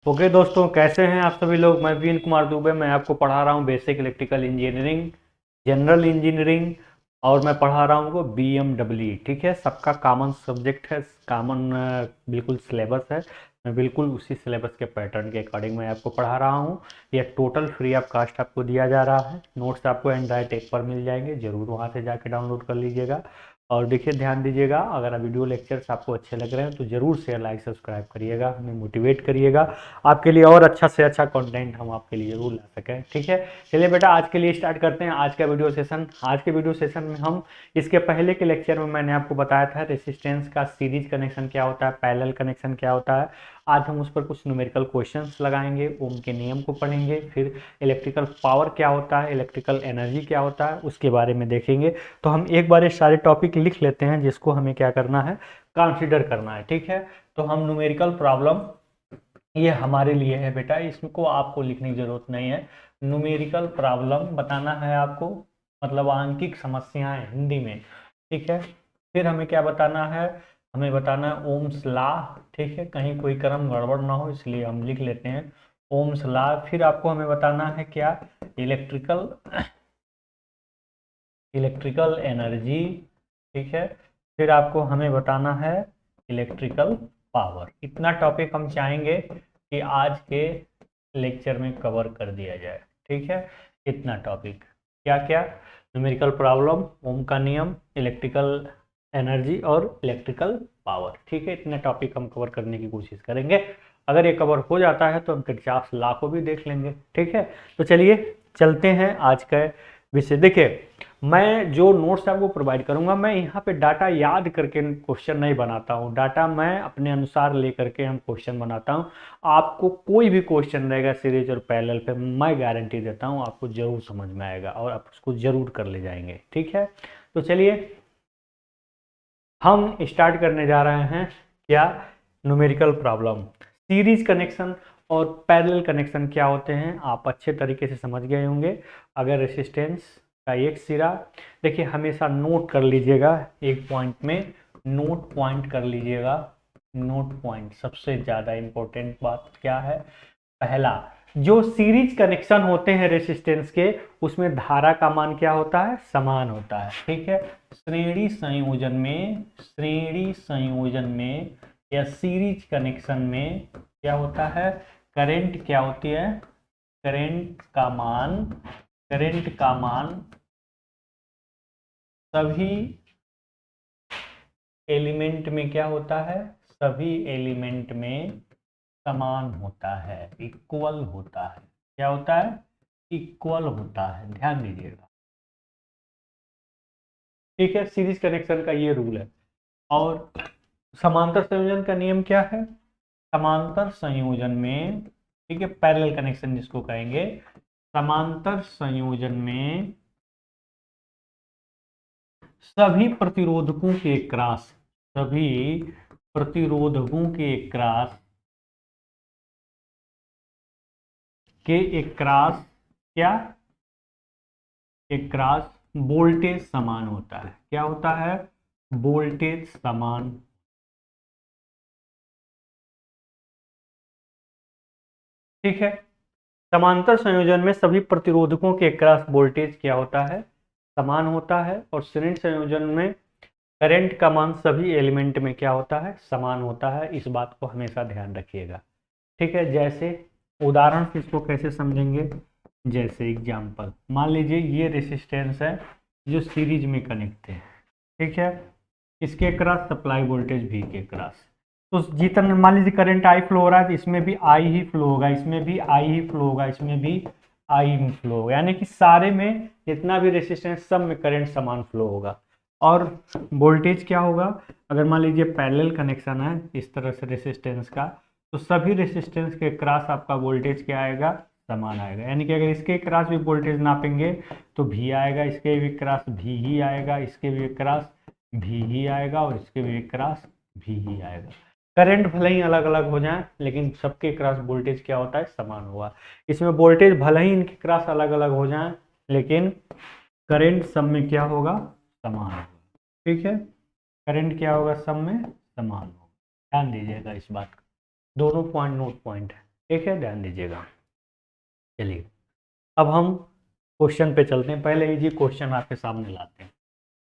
Okay दोस्तों, कैसे हैं आप सभी लोग। मैं वीन कुमार दुबे। मैं आपको पढ़ा रहा हूँ basic electrical engineering, general engineering, और मैं पढ़ा रहा हूँ BMW। ठीक है, सबका कॉमन सब्जेक्ट है, कॉमन बिल्कुल सिलेबस है। मैं बिल्कुल उसी सिलेबस के पैटर्न के अकॉर्डिंग मैं आपको पढ़ा रहा हूँ। ये टोटल फ्री ऑफ कास्ट आपको दिया जा रहा है। नोट्स आपको एंड्रॉइड ऐप पर मिल जाएंगे, ज़रूर वहाँ से जाके डाउनलोड कर लीजिएगा। और देखिए, ध्यान दीजिएगा, अगर वीडियो लेक्चर्स आपको अच्छे लग रहे हैं तो ज़रूर शेयर लाइक सब्सक्राइब करिएगा, हमें मोटिवेट करिएगा आपके लिए और अच्छा से अच्छा कंटेंट हम आपके लिए जरूर ला सकें। ठीक है, चलिए बेटा, आज के लिए स्टार्ट करते हैं आज का वीडियो सेशन। आज के वीडियो सेशन में हम इसके पहले के लेक्चर में मैंने आपको बताया था रेसिस्टेंस का सीरीज कनेक्शन क्या होता है, पैरेलल कनेक्शन क्या होता है। आज हम उस पर कुछ न्यूमेरिकल क्वेश्चंस लगाएंगे, ओम के नियम को पढ़ेंगे, फिर इलेक्ट्रिकल पावर क्या होता है, इलेक्ट्रिकल एनर्जी क्या होता है, उसके बारे में देखेंगे। तो हम एक बार ये सारे टॉपिक लिख लेते हैं जिसको हमें क्या करना है, कंसिडर करना है। ठीक है, तो हम न्यूमेरिकल प्रॉब्लम, ये हमारे लिए है बेटा, इसको आपको लिखने की जरूरत नहीं है। न्यूमेरिकल प्रॉब्लम बताना है आपको, मतलब आंकिक समस्याएं हिंदी में। ठीक है, फिर हमें क्या बताना है, हमें बताना है ओम्स लॉ। ठीक है, कहीं कोई क्रम गड़बड़ ना हो इसलिए हम लिख लेते हैं ओम्स लॉ। फिर आपको हमें बताना है क्या, इलेक्ट्रिकल इलेक्ट्रिकल एनर्जी। ठीक है, फिर आपको हमें बताना है इलेक्ट्रिकल पावर। इतना टॉपिक हम चाहेंगे कि आज के लेक्चर में कवर कर दिया जाए। ठीक है, इतना टॉपिक, क्या क्या, न्यूमेरिकल प्रॉब्लम, ओम का नियम, इलेक्ट्रिकल एनर्जी और इलेक्ट्रिकल पावर। ठीक है, इतने टॉपिक हम कवर करने की कोशिश करेंगे। अगर ये कवर हो जाता है तो हम किरचॉफ लॉ को भी देख लेंगे। ठीक है, तो चलिए चलते हैं आज का विषय। देखिए, मैं जो नोट्स आपको प्रोवाइड करूंगा, मैं यहाँ पे डाटा याद करके क्वेश्चन नहीं बनाता हूँ, डाटा मैं अपने अनुसार लेकर के हम क्वेश्चन बनाता हूँ। आपको कोई भी क्वेश्चन रहेगा सीरीज और पैरेलल पे, मैं गारंटी देता हूँ आपको जरूर समझ में आएगा और आप उसको जरूर कर ले जाएंगे। ठीक है, तो चलिए हम स्टार्ट करने जा रहे हैं क्या, न्यूमेरिकल प्रॉब्लम। सीरीज कनेक्शन और पैरेलल कनेक्शन क्या होते हैं आप अच्छे तरीके से समझ गए होंगे। अगर रेसिस्टेंस का एक सिरा, देखिए हमेशा नोट कर लीजिएगा, एक पॉइंट में नोट पॉइंट कर लीजिएगा। नोट पॉइंट सबसे ज़्यादा इम्पोर्टेंट बात क्या है, पहला, जो सीरीज कनेक्शन होते हैं रेसिस्टेंस के, उसमें धारा का मान क्या होता है, समान होता है। ठीक है, श्रेणी संयोजन में या सीरीज कनेक्शन में क्या होता है, करंट क्या होती है, करंट का मान सभी एलिमेंट में क्या होता है, सभी एलिमेंट में समान होता है, इक्वल होता है। क्या होता है, इक्वल होता है, ध्यान दीजिएगा। ठीक है, सीरीज कनेक्शन का ये रूल है। और समांतर संयोजन का नियम क्या है, समांतर संयोजन में, ठीक है, पैरेलल कनेक्शन जिसको कहेंगे, समांतर संयोजन में सभी प्रतिरोधकों के क्रॉस, सभी प्रतिरोधकों के क्रॉस के एक क्रॉस, क्या, एक क्रॉस वोल्टेज समान होता है। क्या होता है, वोल्टेज समान। ठीक है, समांतर संयोजन में सभी प्रतिरोधकों के क्रॉस वोल्टेज क्या होता है, समान होता है। और श्रेणी संयोजन में करंट का मान सभी एलिमेंट में क्या होता है, समान होता है। इस बात को हमेशा ध्यान रखिएगा। ठीक है, जैसे उदाहरण से इसको कैसे समझेंगे, जैसे एग्जाम्पल, मान लीजिए ये रेसिस्टेंस है जो सीरीज में कनेक्ट है। ठीक है, इसके क्रॉस सप्लाई वोल्टेज भी के क्रॉस, तो जितना मान लीजिए करंट आई फ्लो हो रहा है तो इसमें भी आई ही फ्लो होगा, इसमें भी आई ही फ्लो होगा, इसमें भी आई ही फ्लो होगा, यानी कि सारे में जितना भी रेसिस्टेंस सब में करंट समान फ्लो होगा। और वोल्टेज क्या होगा, अगर मान लीजिए पैरेलल कनेक्शन है इस तरह से रेसिस्टेंस का, तो सभी रेसिस्टेंस के क्रॉस आपका वोल्टेज क्या आएगा, समान आएगा। यानी कि अगर इसके क्रॉस भी वोल्टेज नापेंगे तो भी आएगा, इसके भी क्रॉस भी ही आएगा, इसके भी क्रॉस भी ही आएगा, और इसके भी क्रॉस भी ही आएगा। करंट भले ही अलग अलग हो जाए लेकिन सबके क्रॉस वोल्टेज क्या होता है, समान हुआ। इसमें वोल्टेज भले ही इनके क्रॉस अलग अलग हो जाए लेकिन करंट सब में क्या होगा, समान होगा। ठीक है, करंट क्या होगा, सब में समान होगा। ध्यान दीजिएगा इस बात का, दोनों पॉइंट नोट पॉइंट है। ठीक है, ध्यान दीजिएगा। चलिए अब हम क्वेश्चन पे चलते हैं। पहले ये क्वेश्चन आपके सामने लाते हैं।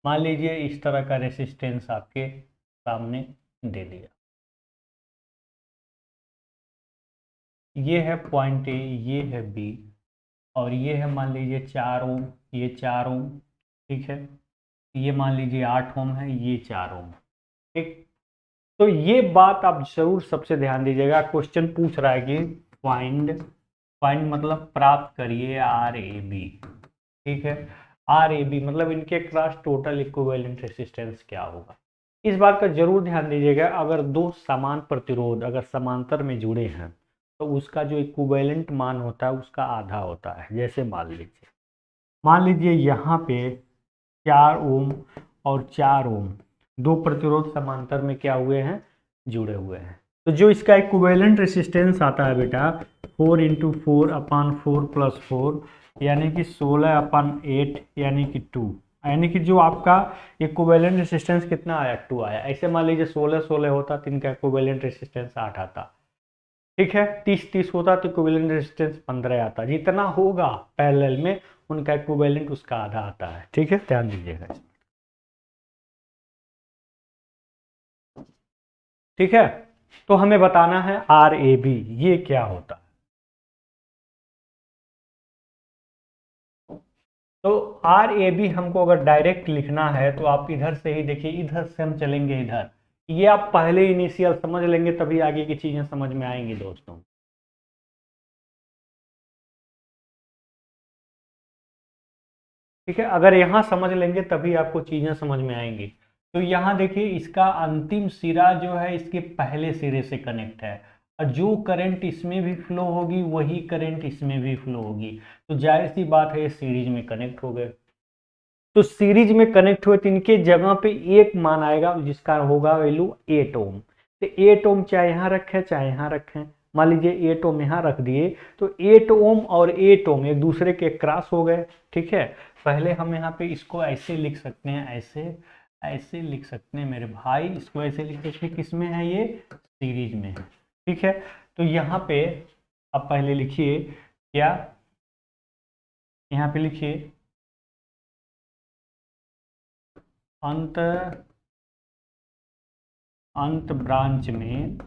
मान लीजिए इस तरह का रेसिस्टेंस आपके सामने दे दिया, ये है पॉइंट ए, ये है बी, और ये है मान लीजिए 4 ओम, ये 4 ओम, ठीक है। ये मान लीजिए 8 ओम है, ये 4 ओम, ठीक। तो ये बात आप जरूर सबसे ध्यान दीजिएगा। क्वेश्चन पूछ रहा है कि फाइंड, फाइंड मतलब प्राप्त करिए आर ए बी, ठीक है। आर ए बी मतलब इनके क्रॉस टोटल इक्विवेलेंट रेसिस्टेंस क्या होगा। इस बात का जरूर ध्यान दीजिएगा, अगर दो समान प्रतिरोध अगर समांतर में जुड़े हैं तो उसका जो इक्विवेलेंट मान होता है उसका आधा होता है। जैसे मान लीजिए यहाँ पे 4 ओम और 4 ओम दो प्रतिरोध समांतर में क्या हुए हैं, जुड़े हुए हैं। तो जो इसका इक्विवेलेंट रेसिस्टेंस आता है बेटा 4 × 4/4 + 4 यानी कि 16/8 यानी कि 2, यानी कि जो आपका इक्विवेलेंट रेसिस्टेंस कितना आया, 2 आया। ऐसे मान लीजिए 16 होता तो इनका इक्विवेलेंट रेसिस्टेंस 8 आता, ठीक है। 30 होता तो इक्विवेलेंट रेजिस्टेंस 15 आता। जितना होगा पैरेलल में उनका इक्विवेलेंट उसका आधा आता है, ठीक है, ध्यान दीजिएगा। ठीक है, तो हमें बताना है आर ए बी ये क्या होता है। तो आर ए बी हमको अगर डायरेक्ट लिखना है तो आप इधर से ही देखिए, इधर से हम चलेंगे इधर, ये आप पहले इनिशियल समझ लेंगे तभी आगे की चीजें समझ में आएंगी दोस्तों। ठीक है, अगर यहाँ समझ लेंगे तभी आपको चीजें समझ में आएंगी। तो यहाँ देखिए इसका अंतिम सिरा जो है इसके पहले सिरे से कनेक्ट है, और जो करंट इसमें भी फ्लो होगी वही करंट इसमें भी फ्लो होगी। तो जाहिर सी बात है ये सीरीज में कनेक्ट हो गए। तो सीरीज में कनेक्ट हुए तो इनके जगह पे एक मान आएगा जिसका होगा वैल्यू 8 ओम। तो 8 ओम चाहे यहाँ रखें चाहे यहाँ रखें, मान लीजिए 8 ओम यहाँ रख दिए तो 8 ओम और 8 ओम एक दूसरे के क्रॉस हो गए, ठीक है। पहले हम यहाँ पे इसको ऐसे लिख सकते हैं, ऐसे ऐसे लिख सकते हैं मेरे भाई, इसको ऐसे लिख सकते हैं, किसमें है ये, सीरीज में है, ठीक है। तो यहाँ पे आप पहले लिखिए क्या, यहाँ पे लिखिए अंत अंत ब्रांच में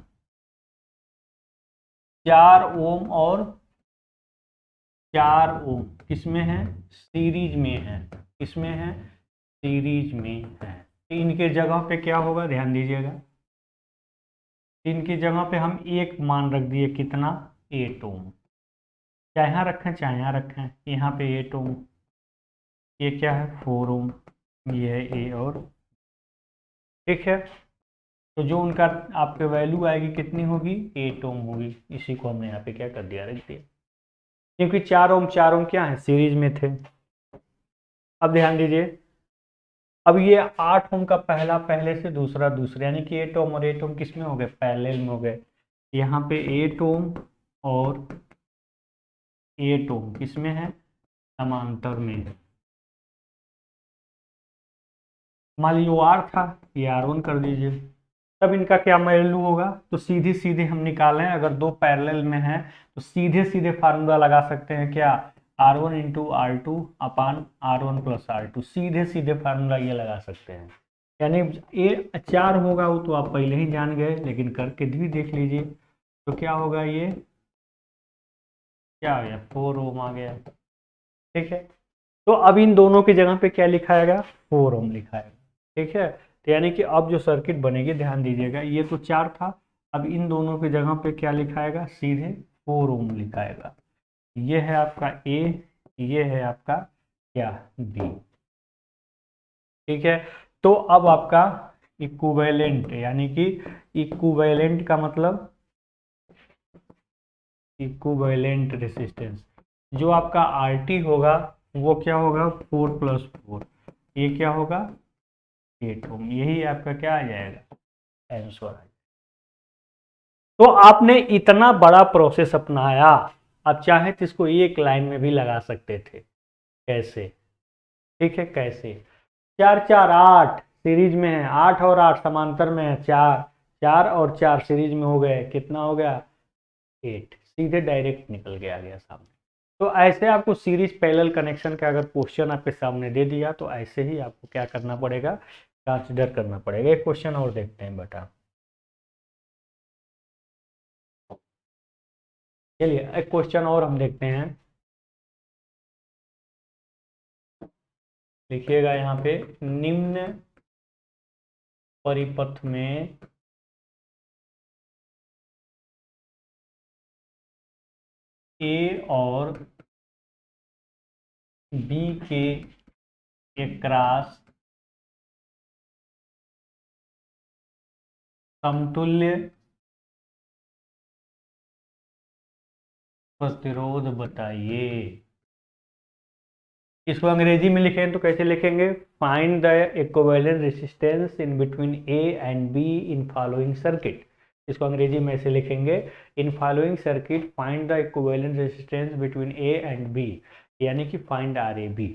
4 ओम और 4 ओम किसमें है, सीरीज में है, किसमें है, सीरीज में है। तो इनके जगह पे क्या होगा, ध्यान दीजिएगा, इनकी जगह पे हम एक मान रख दिए, कितना, 8 ओम। चाहे यहाँ रखें चाहे यहाँ रखें, यहाँ पे 8 ओम, ये क्या है 4 ओम, ये है ए और, ठीक है। तो जो उनका आपके वैल्यू आएगी कितनी होगी, 8 ओम होगी। इसी को हमने यहाँ पे क्या कर दिया, रख दिया, क्योंकि 4 ओम क्या है, सीरीज में थे। अब ध्यान दीजिए, अब ये 8 ओम का पहला पहले से दूसरा दूसरे, यानी कि 8 ओम और 8 ओम किस में हो गए, पैरेलल में हो गए। यहाँ पे 8 ओम और 8 ओम किस में है, समांतर में। मान लीजिए वो आर था, ये R1 कर दीजिए, तब इनका क्या वैल्यू होगा। तो सीधे सीधे हम निकालें, अगर दो पैरेलल में है तो सीधे सीधे फार्मूला लगा सकते हैं, क्या, R1 × R2/R1 + R2, सीधे सीधे फार्मूला ये लगा सकते हैं। यानी ये 4 होगा वो तो आप पहले ही जान गए, लेकिन करके भी देख लीजिए। तो क्या होगा, ये क्या आ गया, 4 ओम आ गया, ठीक है। तो अब इन दोनों की जगह पे क्या लिखाएगा, 4 ओम लिखाएगा, ठीक है। तो यानी कि अब जो सर्किट बनेगी, ध्यान दीजिएगा, ये तो 4 था, अब इन दोनों की जगह पे क्या लिखाएगा, सीधे 4 ओम लिखाएगा। ये है आपका ए, ये है आपका क्या, बी, ठीक है। तो अब आपका इक्विवेलेंट, यानी कि इक्विवेलेंट का मतलब इक्विवेलेंट रेसिस्टेंस, जो आपका आरटी होगा वो क्या होगा, 4 + 4, ये क्या होगा, 8 ओम। यही आपका क्या आ जाएगा, आंसर। तो आपने इतना बड़ा प्रोसेस अपनाया, आप चाहे तो इसको एक लाइन में भी लगा सकते थे। कैसे, ठीक है, कैसे, 4 4 8 सीरीज में है, 8 और 8 समांतर में है, 4 4 और 4 सीरीज में हो गए, कितना हो गया, 8, सीधे डायरेक्ट निकल के आ गया सामने। तो ऐसे आपको सीरीज पैरेलल कनेक्शन का अगर क्वेश्चन आपके सामने दे दिया तो ऐसे ही आपको क्या करना पड़ेगा, कंसिडर करना पड़ेगा। एक क्वेश्चन और देखते हैं बेटा, चलिए एक क्वेश्चन और हम देखते हैं। लिखिएगा यहाँ पे, निम्न परिपथ में ए और बी के क्रॉस समतुल्य प्रतिरोध बताइए। इसको अंग्रेजी में लिखें तो कैसे लिखेंगे, find the equivalent resistance in between A and B in following circuit. इसको अंग्रेजी में ऐसे लिखेंगे, in following circuit find the equivalent resistance between A and B, यानी कि फाइंड आर ए बी।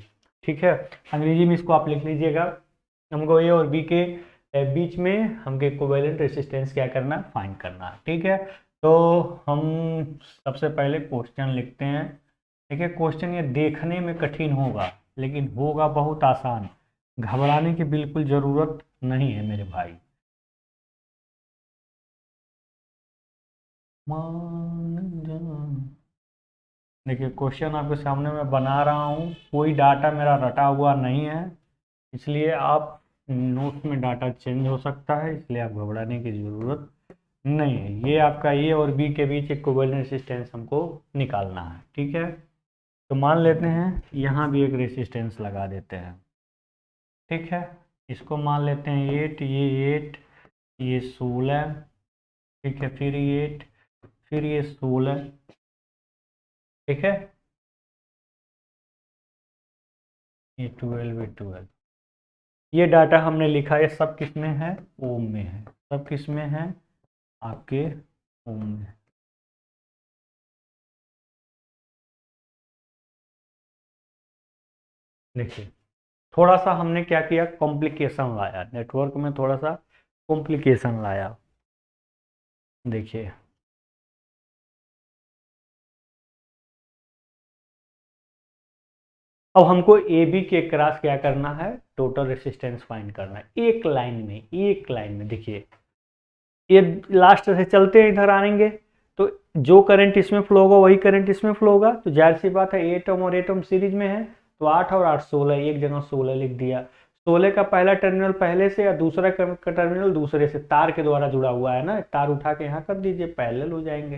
ठीक है, अंग्रेजी में इसको आप लिख लीजिएगा, हमको ए और बी के बीच में हमको इक्विवेलेंट रेजिस्टेंस क्या करना, फाइंड करना। ठीक है, तो हम सबसे पहले क्वेश्चन लिखते हैं। देखिए क्वेश्चन ये देखने में कठिन होगा लेकिन होगा बहुत आसान, घबराने की बिल्कुल ज़रूरत नहीं है मेरे भाई। देखिए क्वेश्चन आपके सामने मैं बना रहा हूँ, कोई डाटा मेरा रटा हुआ नहीं है, इसलिए आप नोट्स में डाटा चेंज हो सकता है, इसलिए आप घबराने की ज़रूरत नहीं है। ये आपका ए और बी के बीच इक्विवेलेंट रेजिस्टेंस हमको निकालना है। ठीक है, तो मान लेते हैं यहाँ भी एक रेजिस्टेंस लगा देते हैं। ठीक है, इसको मान लेते हैं 8, ये 8, ये 16। ठीक है, फिर ये 8, फिर ये 16। ठीक है, ये 12, ये 12। ये डाटा हमने लिखा है, सब किस में है, ओम में है। सब किस में है, आपके ओम में। देखिए थोड़ा सा हमने क्या किया, कॉम्प्लिकेशन लाया, नेटवर्क में थोड़ा सा कॉम्प्लिकेशन लाया। देखिए अब हमको ए बी के क्रॉस क्या करना है, टोटल रेसिस्टेंस फाइंड करना है, एक लाइन में, एक लाइन में। देखिए ये लास्ट से चलते हैं, इधर आएंगे तो जो करंट इसमें फ्लो होगा वही करंट इसमें फ्लो होगा, तो जाहिर सी बात है 8 ओम और 8 ओम सीरीज में है, तो 8 और 8 16, एक जगह 16 लिख दिया। 16 का पहला टर्मिनल पहले से या दूसरा का टर्मिनल दूसरे से तार के द्वारा जुड़ा हुआ है ना, तार उठा के यहाँ कर दीजिए, पैरेलल हो जाएंगे।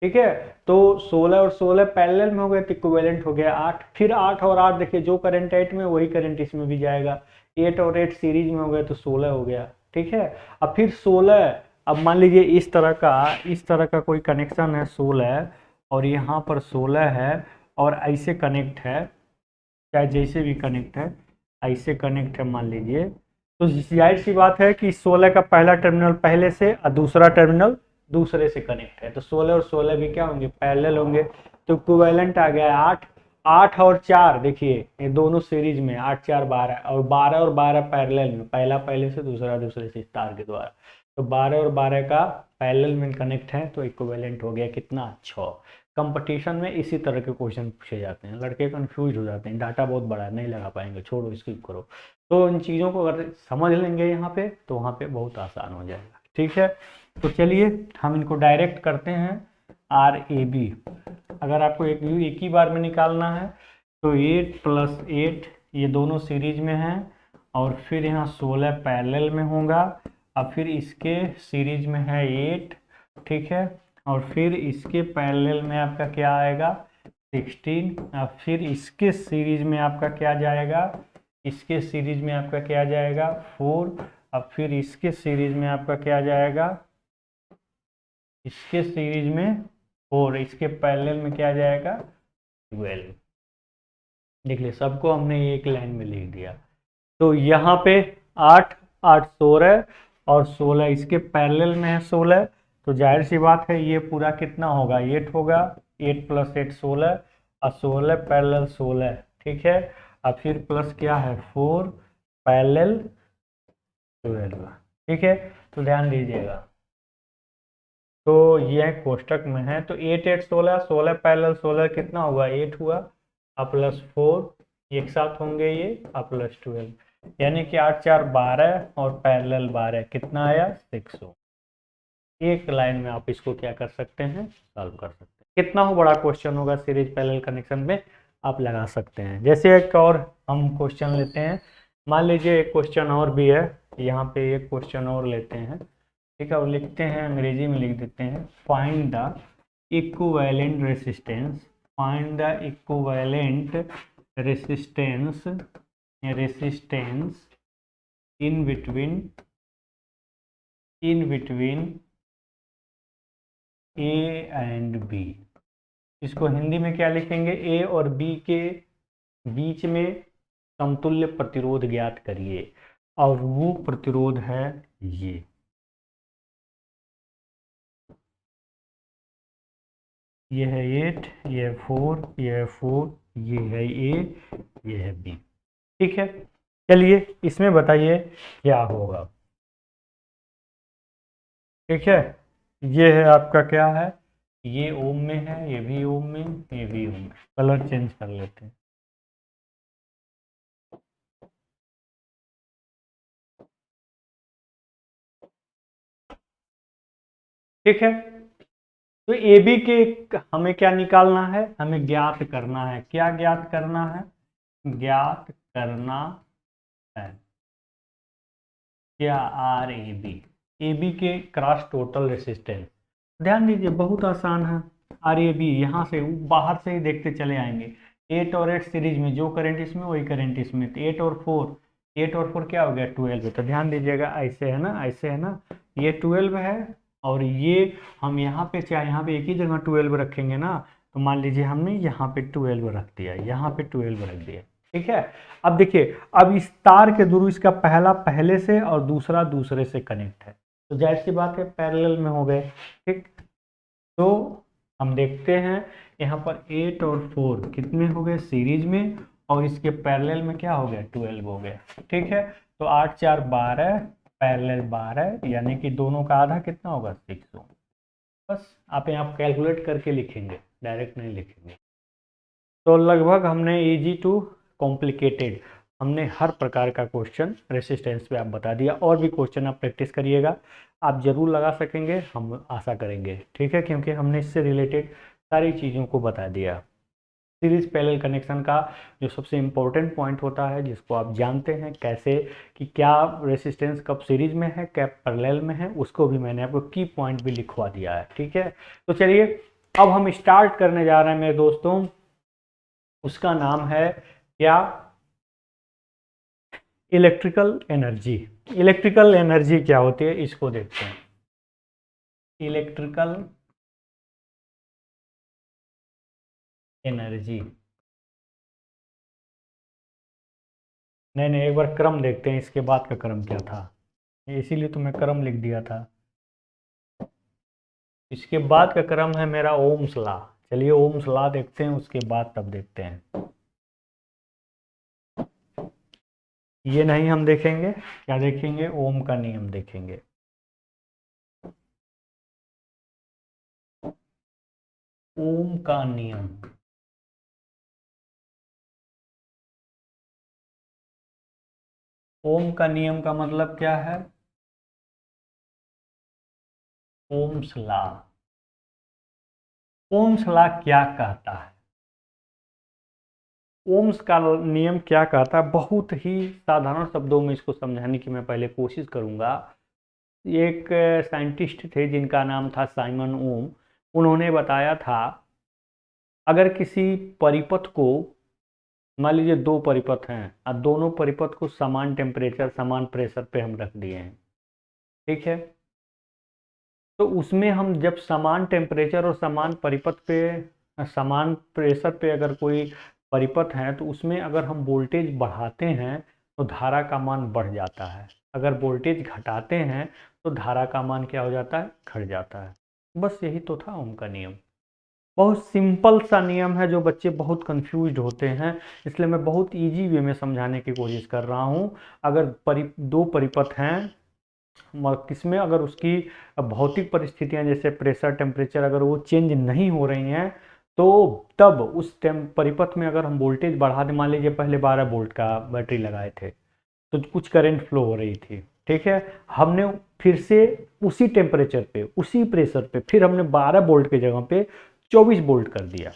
ठीक है, तो 16 और 16 पैरेलल में हो गए तो इक्विवेलेंट हो गया 8। फिर 8 और 8 देखिए, जो करंट 8 में वही करंट इसमें भी जाएगा, 8 और 8 सीरीज में हो गए तो 16 हो गया। ठीक है, अब फिर 16, अब मान लीजिए इस तरह का कोई कनेक्शन है 16, और यहाँ पर 16 है, और ऐसे कनेक्ट है, चाहे जैसे भी कनेक्ट है, ऐसे कनेक्ट है मान लीजिए, तो जाहिर सी बात है कि 16 का पहला टर्मिनल पहले से और दूसरा टर्मिनल दूसरे से कनेक्ट है, तो 16 और 16 भी क्या होंगे, पैरेलल होंगे, तो इक्विवेलेंट आ गया 8। 8 और 4 देखिए ये दोनों सीरीज में, 8 4 12, और 12 और 12 पैरेलल में, पहला पहले से दूसरा दूसरे से तार के द्वारा, तो 12 और 12 का पैरेलल में कनेक्ट है, तो इक्विवेलेंट हो गया कितना, 6। कंपटीशन में इसी तरह के क्वेश्चन पूछे जाते हैं, लड़के कंफ्यूज हो जाते हैं, डाटा बहुत बड़ा है नहीं लगा पाएंगे, छोड़ो स्किप करो। तो इन चीज़ों को अगर समझ लेंगे यहाँ पे तो वहाँ पे बहुत आसान हो जाएगा। ठीक है, तो चलिए हम इनको डायरेक्ट करते हैं, आर ए बी। अगर आपको एक ही बार में निकालना है तो 8 + 8 ये दोनों सीरीज में हैं, और फिर यहाँ 16 पैरेलल में होगा, अब फिर इसके सीरीज में है 8। ठीक है, और फिर इसके पैरेलल में आपका क्या आएगा, 16, अब फिर इसके सीरीज में आपका क्या जाएगा, इसके सीरीज में आपका क्या जाएगा, 4, अब फिर इसके सीरीज में आपका क्या जाएगा, इसके सीरीज में 4, इसके पैरेलल में क्या जाएगा, 12। देख लिया, सबको हमने एक लाइन में लिख दिया। तो यहाँ पे 8 8 16 और 16 इसके पैरेलल में है 16, तो जाहिर सी बात है ये पूरा कितना होगा, 8 होगा, 8 + 8 16, और 16 पैरेलल 16। ठीक है, और फिर प्लस क्या है 4 पैरेलल 12। ठीक है, तो ध्यान दीजिएगा, तो यह कोष्टक में है। तो 8 8 16, 16 पैरेलल 16 कितना हुआ, 8 हुआ, और प्लस 4 एक साथ होंगे ये, और प्लस 12, यानी कि 8 4 12 और पैरेलल 12 कितना आया, 6 हो। एक लाइन में आप इसको क्या कर सकते हैं, सॉल्व कर सकते हैं। कितना हो बड़ा क्वेश्चन होगा सीरीज पैरेलल कनेक्शन में, आप लगा सकते हैं। जैसे एक और हम क्वेश्चन लेते हैं, मान लीजिए एक क्वेश्चन और भी है, यहाँ पे एक क्वेश्चन और लेते हैं, ठीक है, और लिखते हैं, अंग्रेजी में लिख देते हैं, find the equivalent resistance, find the equivalent resistance, resistance in between A and B. इसको हिंदी में क्या लिखेंगे, ए और बी के बीच में समतुल्य प्रतिरोध ज्ञात करिए, और वो प्रतिरोध है ये है 8, ये है 4, ये है 4, ये है ए, ये है बी। ठीक है, चलिए इसमें बताइए क्या होगा। ठीक है, ये है आपका क्या है, ये ओम में है, ये भी ओम में, ये भी ओम में। कलर चेंज कर लेते हैं। ठीक है, तो ए बी के हमें क्या निकालना है, हमें ज्ञात करना है। क्या ज्ञात करना है, ज्ञात करना है क्या, आर ए बी के क्रॉस टोटल रेसिस्टेंस। ध्यान दीजिए बहुत आसान है। आर ए बी यहाँ से बाहर से ही देखते चले आएंगे, 8 और 8 सीरीज में, जो करंट इसमें वही करंट इसमें, तो 8 और 4, 8 और 4 क्या हो गया, 12। तो ध्यान दीजिएगा, ऐसे है ना, ऐसे है ना, ये 12 है, और ये हम यहाँ पे चाहे यहाँ पे एक ही जगह 12 रखेंगे ना, तो मान लीजिए हमने यहाँ पे 12 रख दिया, यहाँ पे 12 रख दिया। ठीक है, अब देखिए, अब इस तार के थ्रू इसका पहला पहले से और दूसरा दूसरे से कनेक्ट है, तो जाहिर सी बात है पैरेलल में हो गए। ठीक, तो हम देखते हैं यहाँ पर 8 और 4 कितने हो गए, सीरीज में, और इसके पैरेलल में क्या हो गया, 12 हो गया। ठीक है, तो 8 4 12, पैरेलल 12, यानी कि दोनों का आधा कितना होगा, 6 होगा। बस आप यहाँ कैलकुलेट करके लिखेंगे, डायरेक्ट नहीं लिखेंगे। तो लगभग हमने इजी टू कॉम्प्लिकेटेड, हमने हर प्रकार का क्वेश्चन रेसिस्टेंस पे आप बता दिया। और भी क्वेश्चन आप प्रैक्टिस करिएगा, आप जरूर लगा सकेंगे, हम आशा करेंगे। ठीक है, क्योंकि हमने इससे रिलेटेड सारी चीज़ों को बता दिया। सीरीज पैरेलल कनेक्शन का जो सबसे इम्पोर्टेंट पॉइंट होता है, जिसको आप जानते हैं कैसे, कि क्या रेसिस्टेंस कब सीरीज में है, क्या पैरेलल में है, उसको भी मैंने आपको की पॉइंट भी लिखवा दिया है। ठीक है, तो चलिए अब हम स्टार्ट करने जा रहे हैं मेरे दोस्तों, उसका नाम है क्या, इलेक्ट्रिकल एनर्जी। इलेक्ट्रिकल एनर्जी क्या होती है, इसको देखते हैं। इलेक्ट्रिकल एनर्जी, नहीं नहीं, एक बार क्रम देखते हैं, इसके बाद का क्रम क्या था, इसीलिए तो मैं क्रम लिख दिया था। इसके बाद का क्रम है मेरा ओम्स लॉ। चलिए ओम्स लॉ देखते हैं, उसके बाद तब देखते हैं। ये नहीं हम देखेंगे, क्या देखेंगे, ओम का नियम देखेंगे। ओम का नियम, ओम का नियम का मतलब क्या है, ओम्स लॉ। ओम्स लॉ क्या कहता है, ओम्स का नियम क्या कहता है, बहुत ही साधारण शब्दों में इसको समझाने की मैं पहले कोशिश करूंगा। एक साइंटिस्ट थे जिनका नाम था साइमन ओम, उन्होंने बताया था, अगर किसी परिपथ को, मान लीजिए दो परिपथ हैं और दोनों परिपथ को समान टेम्परेचर समान प्रेशर पे हम रख दिए हैं, ठीक है, तो उसमें हम जब समान टेम्परेचर और समान परिपथ पे, समान प्रेशर पे अगर कोई परिपथ है, तो उसमें अगर हम वोल्टेज बढ़ाते हैं तो धारा का मान बढ़ जाता है, अगर वोल्टेज घटाते हैं तो धारा का मान क्या हो जाता है, घट जाता है। बस यही तो था ओम का नियम। बहुत सिंपल सा नियम है, जो बच्चे बहुत कंफ्यूज्ड होते हैं, इसलिए मैं बहुत इजी वे में समझाने की कोशिश कर रहा हूँ। अगर दो परिपथ हैं, किसमें, अगर उसकी भौतिक परिस्थितियां जैसे प्रेशर टेम्परेचर अगर वो चेंज नहीं हो रही हैं, तो तब उस परिपथ में अगर हम वोल्टेज बढ़ा दें, मान लीजिए पहले 12 वोल्ट का बैटरी लगाए थे तो कुछ करंट फ्लो हो रही थी, ठीक है, हमने फिर से उसी टेम्परेचर पे उसी प्रेशर पे फिर हमने 12 वोल्ट की जगह पे 24 वोल्ट कर दिया,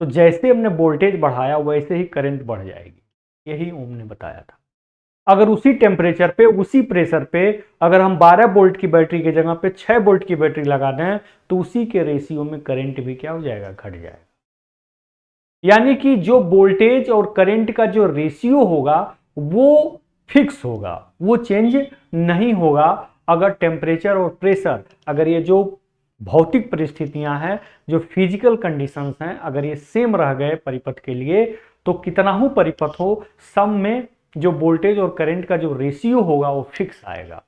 तो जैसे हमने वोल्टेज बढ़ाया वैसे ही करंट बढ़ जाएगी। यही ओम ने बताया था। अगर उसी टेम्परेचर पे उसी प्रेशर पे अगर हम 12 वोल्ट की बैटरी की जगह पे 6 वोल्ट की बैटरी लगा दें तो उसी के रेशियो में करंट भी क्या हो जाएगा, घट जाएगा। यानी कि जो वोल्टेज और करंट का जो रेशियो होगा वो फिक्स होगा, वो चेंज नहीं होगा। अगर टेम्परेचर और प्रेशर, अगर ये जो भौतिक परिस्थितियां हैं, जो फिजिकल कंडीशंस हैं, अगर ये सेम रह गए परिपथ के लिए, तो कितना ही परिपथ हो, सब में जो वोल्टेज और करंट का जो रेशियो होगा वो फिक्स आएगा।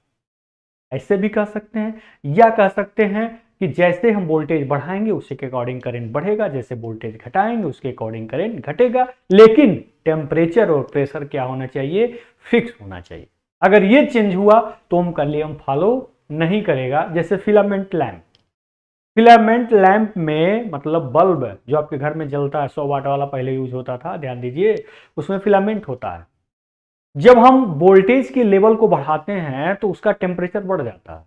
ऐसे भी कह सकते हैं, या कह सकते हैं कि जैसे हम वोल्टेज बढ़ाएंगे उसी के अकॉर्डिंग करंट बढ़ेगा, जैसे वोल्टेज घटाएंगे उसके अकॉर्डिंग करंट घटेगा, लेकिन टेम्परेचर और प्रेशर क्या होना चाहिए, फिक्स होना चाहिए। अगर ये चेंज हुआ तो ओम का नियम फॉलो नहीं करेगा। जैसे फिलामेंट लैंप, फिलामेंट लैंप में मतलब बल्ब जो आपके घर में जलता है, 100 वाट वाला पहले यूज होता था, ध्यान दीजिए, उसमें फिलामेंट होता है। जब हम वोल्टेज के लेवल को बढ़ाते हैं तो उसका टेम्परेचर बढ़ जाता है।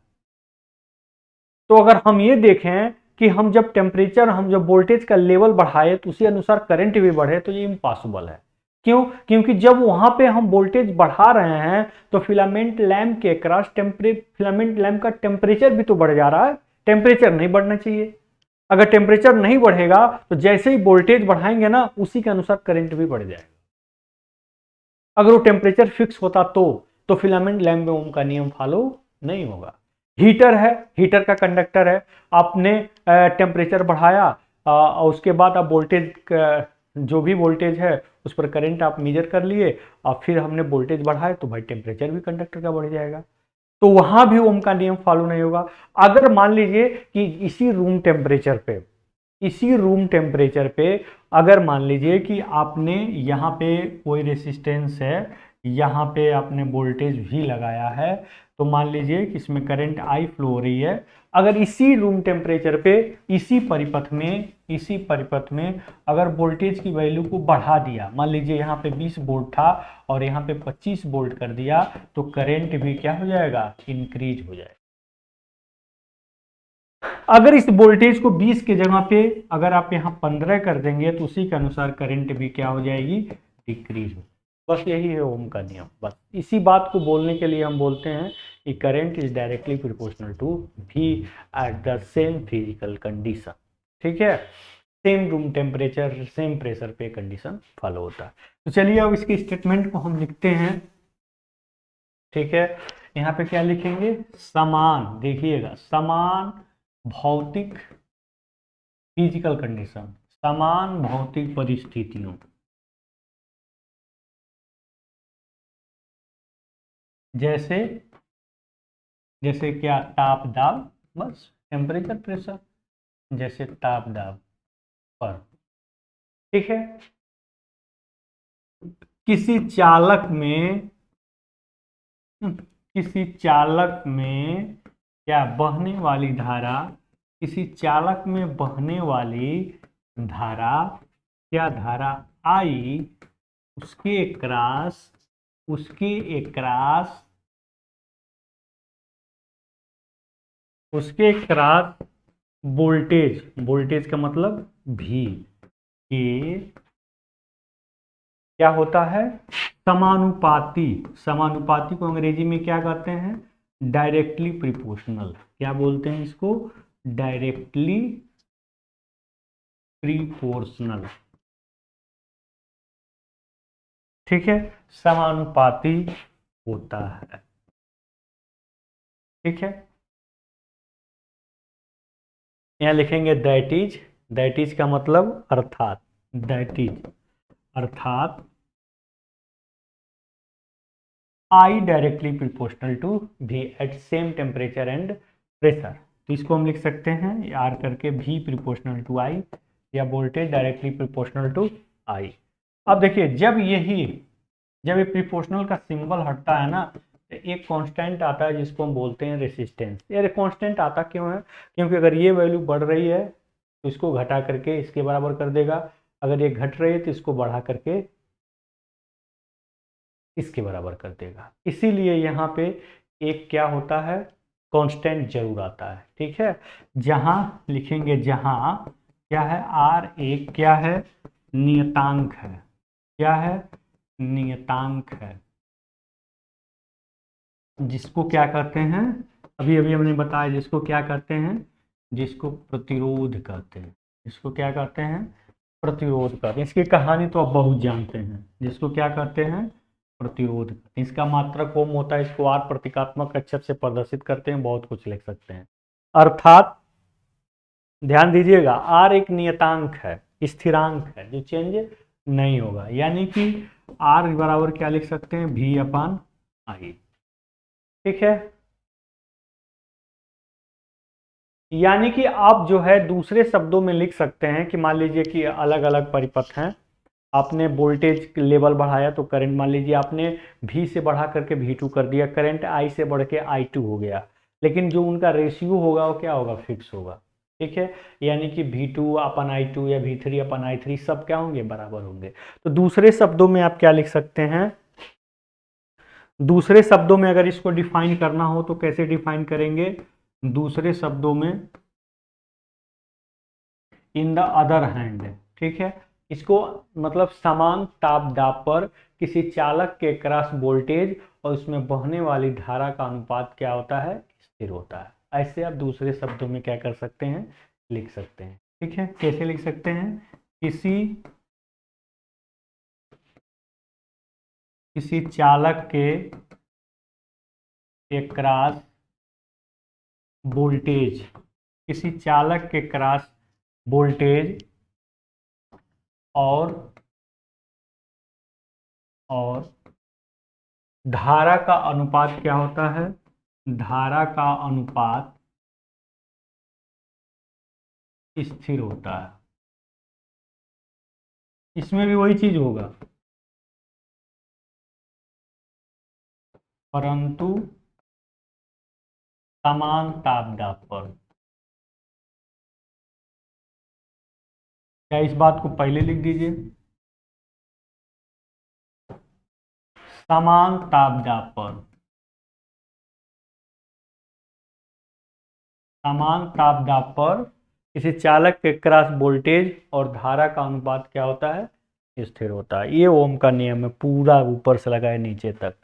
तो अगर हम ये देखें कि हम जब वोल्टेज का लेवल बढ़ाए तो उसी अनुसार करंट भी बढ़े, तो ये इम्पॉसिबल है। क्यों? क्योंकि जब वहां पे हम वोल्टेज बढ़ा रहे हैं तो फिलामेंट लैंप के क्रॉस फिलामेंट लैंप का टेम्परेचर भी तो बढ़ जा रहा है, टेम्परेचर नहीं बढ़ना चाहिए। अगर टेम्परेचर नहीं बढ़ेगा तो जैसे ही वोल्टेज बढ़ाएंगे ना उसी के अनुसार करंट भी बढ़ जाएगा। अगर वो टेम्परेचर फिक्स होता तो फिलामेंट लैंप में ओम का नियम फॉलो नहीं होगा। हीटर है, हीटर का कंडक्टर है, आपने टेम्परेचर बढ़ाया और उसके बाद आप वोल्टेज जो भी वोल्टेज है उस पर करंट आप मेजर कर लिए और फिर हमने वोल्टेज बढ़ाए तो भाई टेम्परेचर भी कंडक्टर का बढ़ जाएगा, तो वहां भी ओम का नियम फॉलो नहीं होगा। अगर मान लीजिए कि इसी रूम टेम्परेचर पे अगर मान लीजिए कि आपने यहाँ पे कोई रेसिस्टेंस है, यहाँ पे आपने वोल्टेज भी लगाया है, तो मान लीजिए कि इसमें करंट आई फ्लो हो रही है। अगर इसी रूम टेम्परेचर पे इसी परिपथ में अगर वोल्टेज की वैल्यू को बढ़ा दिया, मान लीजिए यहाँ पे 20 वोल्ट था और यहाँ पे 25 वोल्ट कर दिया, तो करंट भी क्या हो जाएगा, इंक्रीज हो जाएगा। अगर इस वोल्टेज को 20 की जगह पे अगर आप यहाँ 15 कर देंगे तो उसी के अनुसार करंट भी क्या हो जाएगी, डिक्रीज हो। बस यही है ओम का नियम। बस इसी बात को बोलने के लिए हम बोलते हैं कि current is directly proportional to V at the same physical condition. ठीक है, same room temperature same pressure पे कंडीशन फॉलो होता है। तो चलिए अब इसके स्टेटमेंट को हम लिखते हैं। ठीक है, यहाँ पे क्या लिखेंगे, समान, देखिएगा समान भौतिक फिजिकल कंडीशन, समान भौतिक परिस्थितियों, जैसे जैसे क्या, ताप दाब, बस टेम्परेचर प्रेशर, जैसे ताप दाब पर। ठीक है, किसी चालक में किसी चालक में क्या बहने वाली धारा, किसी चालक में बहने वाली धारा, क्या धारा आई, उसके क्रॉस उसके क्रॉस वोल्टेज, वोल्टेज का मतलब भी के क्या होता है, समानुपाती, समानुपाती को अंग्रेजी में क्या कहते हैं, डायरेक्टली प्रिपोर्शनल। क्या बोलते हैं इसको, डायरेक्टली प्रिपोर्शनल। ठीक है, समानुपाती होता है। ठीक है, यहाँ लिखेंगे दैट इज का मतलब अर्थात, दैट इज अर्थात I directly proportional to V at same temperature and pressure. तो इसको हम लिख सकते हैं R करके V प्रोपोर्शनल टू I, या voltage directly proportional to I। अब देखिए जब ये प्रोपोर्शनल का सिंबल हटता है ना, एक कांस्टेंट आता है जिसको हम बोलते हैं रेसिस्टेंस। ये कांस्टेंट आता क्यों है? क्योंकि अगर ये वैल्यू बढ़ रही है तो इसको घटा करके इसके बराबर कर देगा, अगर ये घट रही है तो इसको बढ़ा करके इसके बराबर कर देगा। इसीलिए यहाँ पे एक क्या होता है, कांस्टेंट जरूर आता है। ठीक है, जहां लिखेंगे, जहां क्या है, आर एक क्या है, नियतांक है। क्या है? नियतांक है, जिसको क्या कहते हैं, अभी अभी हमने बताया, जिसको क्या कहते हैं, जिसको प्रतिरोध कहते हैं। इसको क्या कहते हैं? प्रतिरोध कहते हैं। इसकी कहानी तो आप बहुत जानते हैं। जिसको क्या कहते हैं? प्रतिरोध कहते हैं। इसका मात्रक ओम होता है। इसको आर प्रतीकात्मक अक्षर से प्रदर्शित करते हैं, बहुत कुछ लिख सकते हैं। अर्थात ध्यान दीजिएगा, आर एक नियतांक है, स्थिरांक है, जो चेंज नहीं होगा। यानी कि आर बराबर क्या लिख सकते हैं, भी अपान आई। ठीक है, यानी कि आप जो है दूसरे शब्दों में लिख सकते हैं कि मान लीजिए कि अलग अलग परिपथ हैं, आपने वोल्टेज लेवल बढ़ाया तो करंट, मान लीजिए आपने V से बढ़ा करके V2 कर दिया, करंट I से बढ़ के I2 हो गया, लेकिन जो उनका रेशियो होगा वो क्या होगा, फिक्स होगा। ठीक है, यानी कि V2 अपन I2 या V3 अपन I3 सब क्या होंगे, बराबर होंगे। तो दूसरे शब्दों में आप क्या लिख सकते हैं, दूसरे शब्दों में अगर इसको डिफाइन करना हो तो कैसे डिफाइन करेंगे, दूसरे शब्दों में इन द अदर हैंड। ठीक है, इसको मतलब समान ताप दाब पर किसी चालक के क्रॉस वोल्टेज और उसमें बहने वाली धारा का अनुपात क्या होता है, स्थिर होता है। ऐसे आप दूसरे शब्दों में क्या कर सकते हैं, लिख सकते हैं। ठीक है, कैसे लिख सकते हैं, किसी किसी चालक के क्रॉस वोल्टेज, किसी चालक के क्रॉस वोल्टेज और और धारा का अनुपात क्या होता है, धारा का अनुपात स्थिर होता है। इसमें भी वही चीज होगा, परंतु समान ताप दाब पर। क्या इस बात को पहले लिख दीजिए, समान ताप दाब पर, समान ताप दाब पर किसी चालक के क्रॉस वोल्टेज और धारा का अनुपात क्या होता है, स्थिर होता है। ये ओम का नियम है, पूरा ऊपर से लगाए नीचे तक।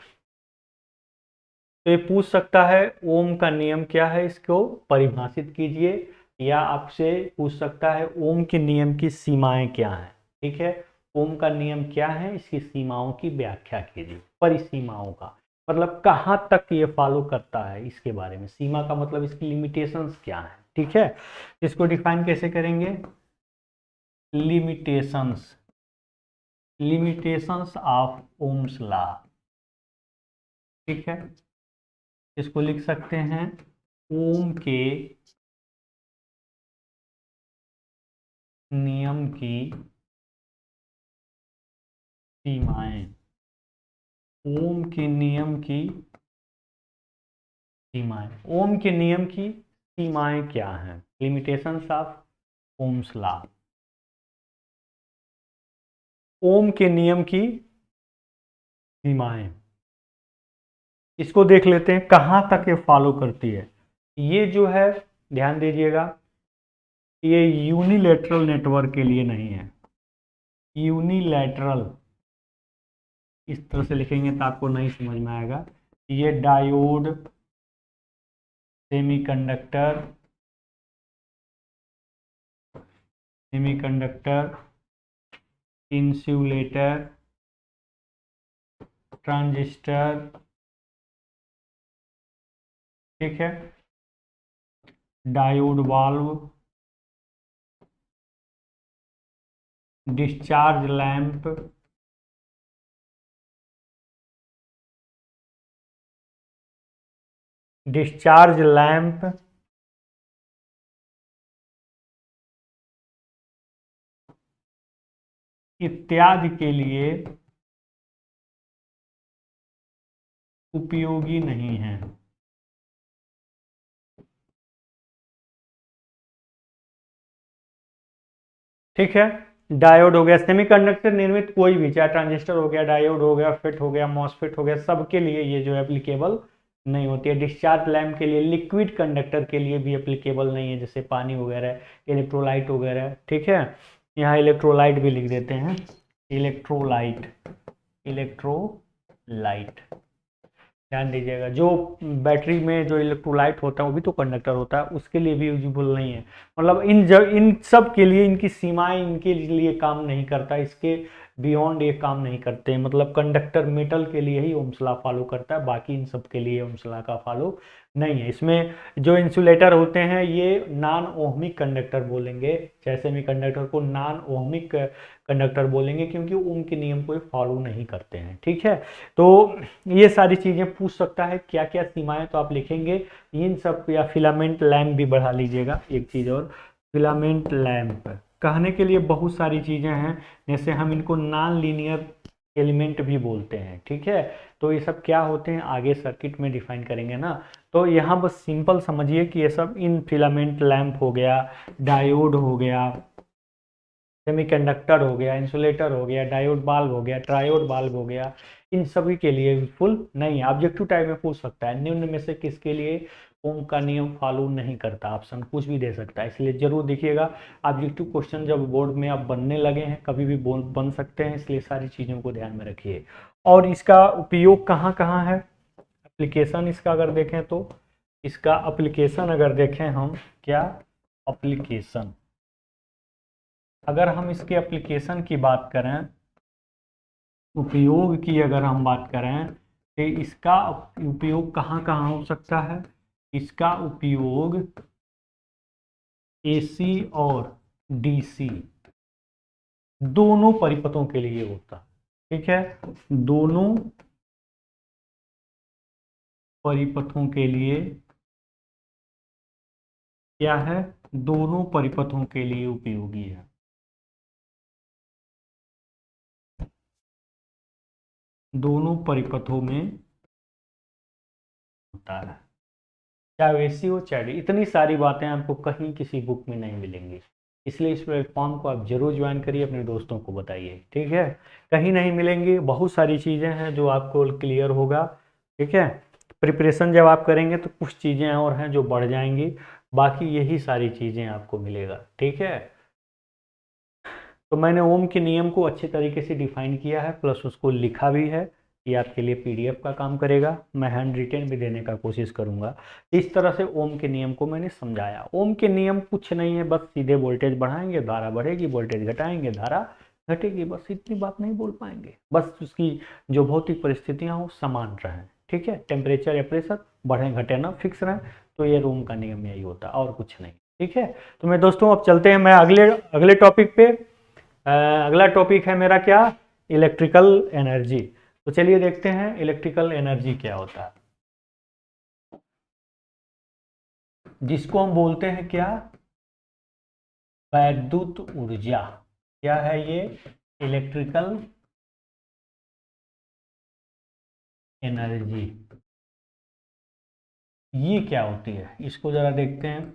तो ये पूछ सकता है ओम का नियम क्या है, इसको परिभाषित कीजिए, या आपसे पूछ सकता है ओम के नियम की सीमाएं क्या हैं। ठीक है, ओम का नियम क्या है, इसकी सीमाओं की व्याख्या कीजिए, परिसीमाओं का मतलब कहाँ तक ये फॉलो करता है, इसके बारे में। सीमा का मतलब इसकी लिमिटेशंस क्या है। ठीक है, इसको डिफाइन कैसे करेंगे, limitations, limitations of Ohm's law. ठीक है, इसको लिख सकते हैं ओम के नियम की सीमाएं, ओम के नियम की सीमाएं, ओम के नियम की सीमाएं क्या हैं, लिमिटेशंस ऑफ ओम्स लॉ। ओम के नियम की सीमाएं, इसको देख लेते हैं कहाँ तक ये फॉलो करती है। ये जो है, ध्यान दीजिएगा, ये यूनिलैटरल नेटवर्क के लिए नहीं है। यूनिलैटरल इस तरह से लिखेंगे तो आपको नहीं समझ में आएगा। ये diode, semiconductor, semiconductor, insulator, transistor, ठीक है, diode valve, discharge lamp, discharge lamp, इत्यादि के लिए उपयोगी नहीं है। ठीक है। डायोड हो गया, सेमीकंडक्टर निर्मित कोई भी, चाहे ट्रांजिस्टर हो गया, डायोड हो गया, फिट हो गया, मॉसफेट हो गया, सबके लिए ये जो है एप्लीकेबल नहीं होती है। डिस्चार्ज लैम्प के लिए, लिक्विड कंडक्टर के लिए भी एप्लीकेबल नहीं है, जैसे पानी वगैरह, इलेक्ट्रोलाइट वगैरह। ठीक है, यहाँ इलेक्ट्रोलाइट भी लिख देते हैं, इलेक्ट्रोलाइट, इलेक्ट्रोलाइट। ध्यान दीजिएगा, जो बैटरी में जो इलेक्ट्रोलाइट होता है वो भी तो कंडक्टर होता है, उसके लिए भी यूजेबल नहीं है। मतलब इन सब के लिए इनकी सीमाएं इनके लिए काम नहीं करता, इसके बियॉन्ड ये काम नहीं करते हैं। मतलब कंडक्टर मेटल के लिए ही ओम्स लॉ फॉलो करता है, बाकी इन सब के लिए ओम्स लॉ का फॉलो नहीं है। इसमें जो इंसुलेटर होते हैं ये नॉन ओहमिक कंडक्टर बोलेंगे, चाहे सेमीकंडक्टर को नॉन ओहमिक कंडक्टर बोलेंगे, क्योंकि ओम के नियम को फॉलो नहीं करते हैं। ठीक है, तो ये सारी चीज़ें पूछ सकता है, क्या क्या सीमाएं, तो आप लिखेंगे इन सब। या फिलामेंट लैम्प भी बढ़ा लीजिएगा एक चीज़ और, फिलामेंट लैम्प कहने के लिए बहुत सारी चीज़ें हैं, जैसे हम इनको नॉन लीनियर एलिमेंट भी बोलते हैं। ठीक है, तो ये सब क्या होते हैं आगे सर्किट में डिफाइन करेंगे ना। तो यहाँ बस सिंपल समझिए कि ये सब इन फिलामेंट लैम्प हो गया, डायोड हो गया, सेमीकंडक्टर हो गया, इंसुलेटर हो गया, डायोड बाल्ब हो गया, ट्रायोड बाल्ब हो गया, इन सभी के लिए फुल नहीं है। ऑब्जेक्टिव टाइप में पूछ सकता है निम्न में से किसके लिए ओम का नियम फॉलो नहीं करता, ऑप्शन कुछ भी दे सकता है, इसलिए जरूर देखिएगा। ऑब्जेक्टिव क्वेश्चन जब बोर्ड में आप बनने लगे हैं कभी भी बन सकते हैं, इसलिए सारी चीज़ों को ध्यान में रखिए। और इसका उपयोग कहाँ कहाँ है, एप्लीकेशन इसका अगर देखें तो, इसका एप्लीकेशन अगर देखें हम, क्या एप्लीकेशन, अगर हम इसके एप्लीकेशन की बात करें, उपयोग की अगर हम बात करें, तो इसका उपयोग कहाँ कहाँ हो सकता है। इसका उपयोग एसी और डीसी दोनों परिपथों के लिए होता है। ठीक है, दोनों परिपथों के लिए क्या है, दोनों परिपथों के लिए उपयोगी है। दोनों परिपथों में होता है, चाहे एसी हो चाहे इतनी सारी बातें आपको कहीं किसी बुक में नहीं मिलेंगी, इसलिए इस प्लेटफॉर्म को आप जरूर ज्वाइन करिए, अपने दोस्तों को बताइए। ठीक है, कहीं नहीं मिलेंगी, बहुत सारी चीज़ें हैं जो आपको क्लियर होगा। ठीक है, प्रिपरेशन जब आप करेंगे तो कुछ चीज़ें और हैं जो बढ़ जाएंगी, बाकी यही सारी चीज़ें आपको मिलेगा। ठीक है, तो मैंने ओम के नियम को अच्छे तरीके से डिफाइन किया है, प्लस उसको लिखा भी है, ये आपके लिए पीडीएफ का काम करेगा, मैं हैंड रिटेन भी देने का कोशिश करूंगा। इस तरह से ओम के नियम को मैंने समझाया। ओम के नियम कुछ नहीं है, बस सीधे वोल्टेज बढ़ाएंगे धारा बढ़ेगी, वोल्टेज घटाएंगे धारा घटेगी, बस इतनी बात नहीं बोल पाएंगे, बस उसकी जो भौतिक परिस्थितियाँ हो समान रहें। ठीक है, टेम्परेचर या प्रेशर बढ़े घटे ना फिक्स रहें, तो ये ओम का नियम यही होता है और कुछ नहीं। ठीक है, तो मैं दोस्तों अब चलते हैं, मैं अगले अगले टॉपिक पे। अगला टॉपिक है मेरा क्या, इलेक्ट्रिकल एनर्जी। तो चलिए देखते हैं इलेक्ट्रिकल एनर्जी क्या होता है, जिसको हम बोलते हैं क्या, वैद्युत ऊर्जा। क्या है ये, इलेक्ट्रिकल एनर्जी। ये क्या होती है इसको जरा देखते हैं।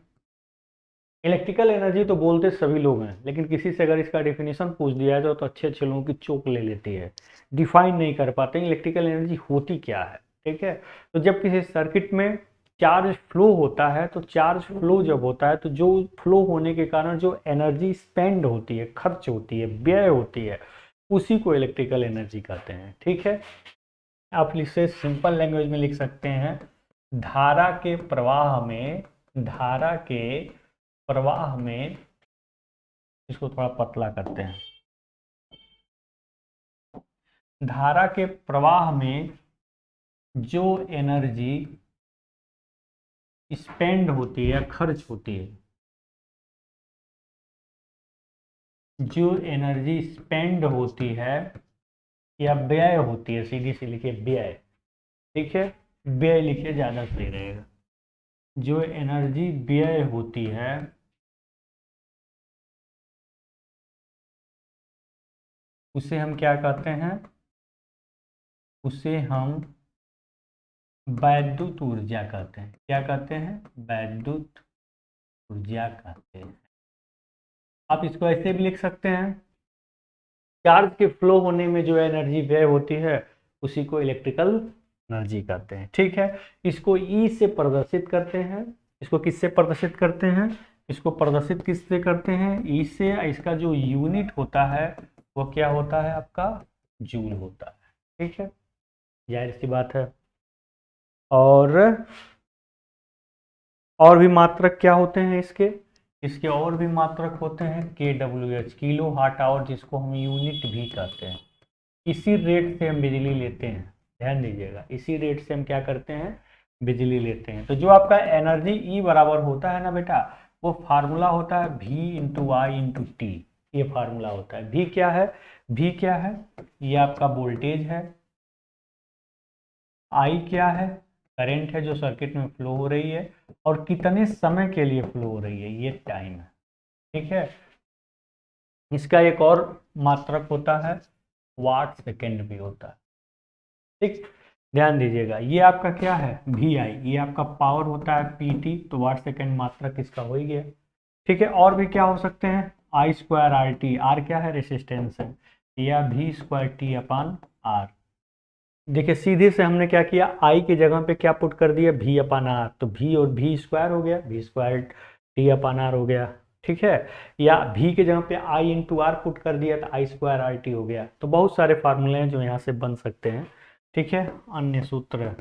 इलेक्ट्रिकल एनर्जी तो बोलते सभी लोग हैं, लेकिन किसी से अगर इसका डिफिनीशन पूछ दिया जाए तो अच्छे अच्छे लोगों की चोट ले लेती है, डिफाइन नहीं कर पाते इलेक्ट्रिकल एनर्जी होती क्या है। ठीक है, तो जब किसी सर्किट में चार्ज फ्लो होता है, तो चार्ज फ्लो जब होता है तो जो फ्लो होने के कारण जो एनर्जी स्पेंड होती है, खर्च होती है, व्यय होती है, उसी को इलेक्ट्रिकल एनर्जी कहते हैं। ठीक है, आप इसे सिंपल लैंग्वेज में लिख सकते हैं, धारा के प्रवाह में, धारा के प्रवाह में, इसको थोड़ा पतला करते हैं, धारा के प्रवाह में जो एनर्जी स्पेंड होती है, खर्च होती है, जो एनर्जी स्पेंड होती है या व्यय होती है, सीधी सी लिखिए व्यय। ठीक है, व्यय लिखिए ज्यादा सही रहेगा। जो एनर्जी व्यय होती है उसे हम क्या कहते हैं, उसे हम वैद्युत ऊर्जा कहते हैं। क्या कहते हैं? वैद्युत ऊर्जा कहते हैं। आप इसको ऐसे भी लिख सकते हैं, चार्ज के फ्लो होने में जो एनर्जी व्यय होती है उसी को इलेक्ट्रिकल एनर्जी कहते हैं। ठीक है, इसको ई से प्रदर्शित करते हैं। इसको किससे प्रदर्शित करते हैं? इसको प्रदर्शित किससे करते हैं? ई से। इसका जो यूनिट होता है वो क्या होता है आपका? जूल होता है। ठीक है, जाहिर सी बात है। और भी मात्रक क्या होते हैं इसके? इसके और भी मात्रक होते हैं kWh, किलो वाट आवर, जिसको हम यूनिट भी कहते हैं। इसी रेट से हम बिजली लेते हैं, ध्यान दीजिएगा, इसी रेट से हम क्या करते हैं? बिजली लेते हैं। तो जो आपका एनर्जी ई बराबर होता है ना बेटा, वो फार्मूला होता है V इंटू आई इंटू टी। ये फार्मूला होता है। V क्या है? V क्या है? ये आपका वोल्टेज है। I क्या है? करंट है जो सर्किट में फ्लो हो रही है। और कितने समय के लिए फ्लो हो रही है, ये टाइम है। ठीक है, इसका एक और मात्रक होता है, वाट सेकेंड भी होता है। ठीक, ध्यान दीजिएगा। ये आपका क्या है? वी आई। ये आपका पावर होता है पीटी, तो वाट सेकेंड मात्रक इसका हो ही गया। ठीक है, और भी क्या हो सकते हैं? I square R T. R क्या है? रेसिस्टेंस है। या V square T upon R. देखिए सीधे से हमने क्या किया, आई की जगह पे क्या पुट कर दिया? V upon R. तो वी और वी स्क्वायर हो गया, V square T upon R हो गया। ठीक है, या वी की जगह पे आई इंटू आर पुट कर दिया तो आई स्क्वायर आर टी हो गया। तो बहुत सारे फार्मूले हैं जो यहाँ से बन सकते हैं। ठीक है, अन्य सूत्र।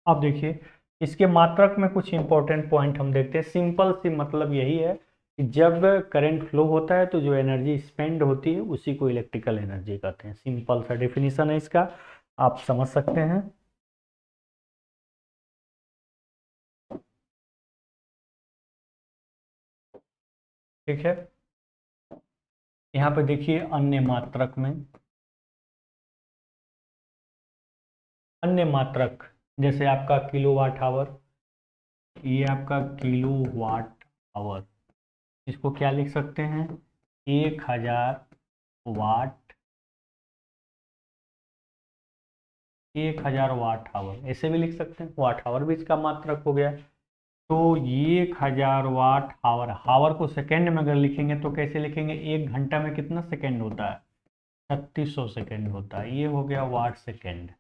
अब देखिए इसके मात्रक में कुछ इंपॉर्टेंट पॉइंट हम देखते हैं। सिंपल सी मतलब यही है कि जब करंट फ्लो होता है तो जो एनर्जी स्पेंड होती है उसी को इलेक्ट्रिकल एनर्जी कहते हैं। सिंपल सा डेफिनेशन है इसका, आप समझ सकते हैं। ठीक है, यहाँ पे देखिए अन्य मात्रक में, अन्य मात्रक जैसे आपका किलो वाट आवर, ये आपका किलो वाट आवर, इसको क्या लिख सकते हैं? 1000 वाट, 1000 वाट आवर, ऐसे भी लिख सकते हैं। वाट आवर भी इसका मात्रक हो गया। तो ये 1000 वाट आवर, हावर को सेकेंड में अगर लिखेंगे तो कैसे लिखेंगे? 1 घंटा में कितना सेकेंड होता है? 3600 सेकेंड होता है। ये हो गया वाट सेकेंड।